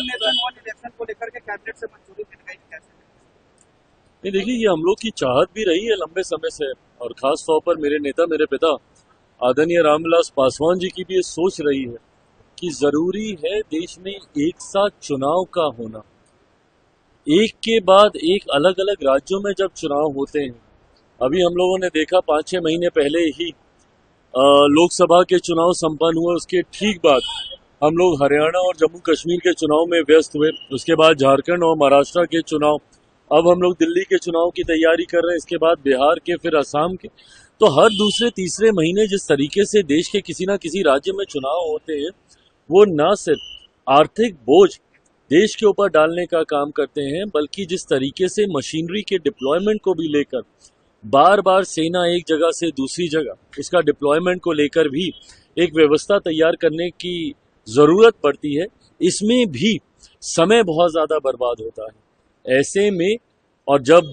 Nation one election को लेकर के कैबिनेट से मंजूरी मिल गई कैसे? नहीं, देखिए, ये हम लोग की चाहत भी रही है लंबे समय से, और खास तौर पर मेरे नेता, मेरे पिता आदरणीय रामविलास पासवान जी की भी ये सोच रही है कि जरूरी है देश में एक साथ चुनाव का होना। एक के बाद एक अलग अलग राज्यों में जब चुनाव होते हैं, अभी हम लोगों ने देखा 5-6 महीने पहले ही लोकसभा के चुनाव संपन्न हुए, उसके ठीक बाद हम लोग हरियाणा और जम्मू कश्मीर के चुनाव में व्यस्त हुए, उसके बाद झारखंड और महाराष्ट्र के चुनाव, अब हम लोग दिल्ली के चुनाव की तैयारी कर रहे हैं, इसके बाद बिहार के, फिर असम के। तो हर दूसरे तीसरे महीने जिस तरीके से देश के किसी ना किसी राज्य में चुनाव होते हैं, वो न सिर्फ आर्थिक बोझ देश के ऊपर डालने का काम करते हैं, बल्कि जिस तरीके से मशीनरी के डिप्लॉयमेंट को भी लेकर बार बार सेना एक जगह से दूसरी जगह उसका डिप्लॉयमेंट को लेकर भी एक व्यवस्था तैयार करने की जरूरत पड़ती है, इसमें भी समय बहुत ज्यादा बर्बाद होता है। ऐसे में, और जब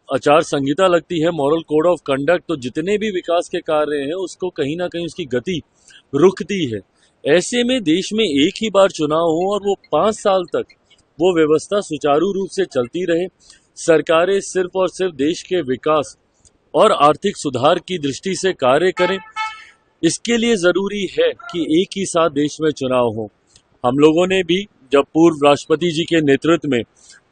आचार संहिता लगती है, मॉरल कोड ऑफ कंडक्ट, तो जितने भी विकास के कार्य हैं उसको कहीं ना कहीं उसकी गति रुकती है। ऐसे में देश में एक ही बार चुनाव हो और वो 5 साल तक वो व्यवस्था सुचारू रूप से चलती रहे, सरकारें सिर्फ और सिर्फ देश के विकास और आर्थिक सुधार की दृष्टि से कार्य करें, इसके लिए जरूरी है कि एक ही साथ देश में चुनाव हो। हम लोगों ने भी, जब पूर्व राष्ट्रपति जी के नेतृत्व में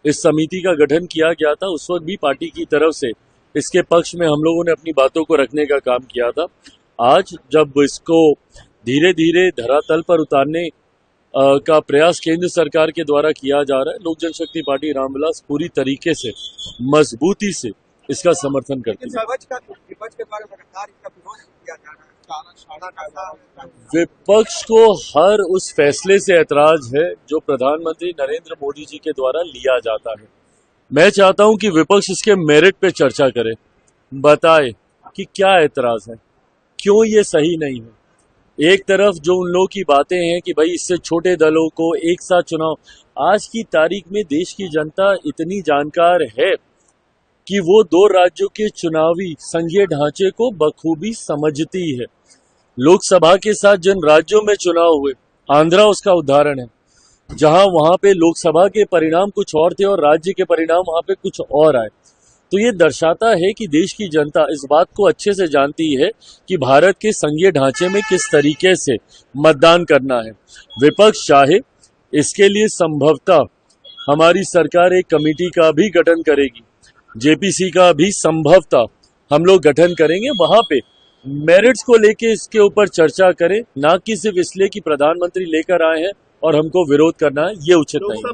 इस समिति का गठन किया गया था, उस वक्त भी पार्टी की तरफ से इसके पक्ष में हम लोगों ने अपनी बातों को रखने का काम किया था। आज जब इसको धीरे धीरे धरातल पर उतारने का प्रयास केंद्र सरकार के द्वारा किया जा रहा है, लोक जनशक्ति पार्टी रामविलास पूरी तरीके से मजबूती से इसका समर्थन करती है। विपक्ष को हर उस फैसले से ऐतराज है जो प्रधानमंत्री नरेंद्र मोदी जी के द्वारा लिया जाता है। मैं चाहता हूं कि विपक्ष इसके मेरिट पे चर्चा करे, बताए कि क्या ऐतराज है, क्यों ये सही नहीं है। एक तरफ जो उन लोगों की बातें हैं कि भाई इससे छोटे दलों को एक साथ चुनाव, आज की तारीख में देश की जनता इतनी जानकार है कि वो 2 राज्यों के चुनावी संघीय ढांचे को बखूबी समझती है। लोकसभा के साथ जिन राज्यों में चुनाव हुए, आंध्रा उसका उदाहरण है, जहां वहां पे लोकसभा के परिणाम कुछ और थे और राज्य के परिणाम वहां पे कुछ और आए। तो ये दर्शाता है कि देश की जनता इस बात को अच्छे से जानती है कि भारत के संघीय ढांचे में किस तरीके से मतदान करना है। विपक्ष चाहे इसके लिए संभवतः हमारी सरकार एक कमेटी का भी गठन करेगी, जेपीसी का भी संभवतः हम लोग गठन करेंगे, वहां पे मेरिट्स को लेके इसके ऊपर चर्चा करें, ना कि सिर्फ इसलिए कि प्रधानमंत्री लेकर आए हैं और हमको विरोध करना है, ये उचित नहीं है।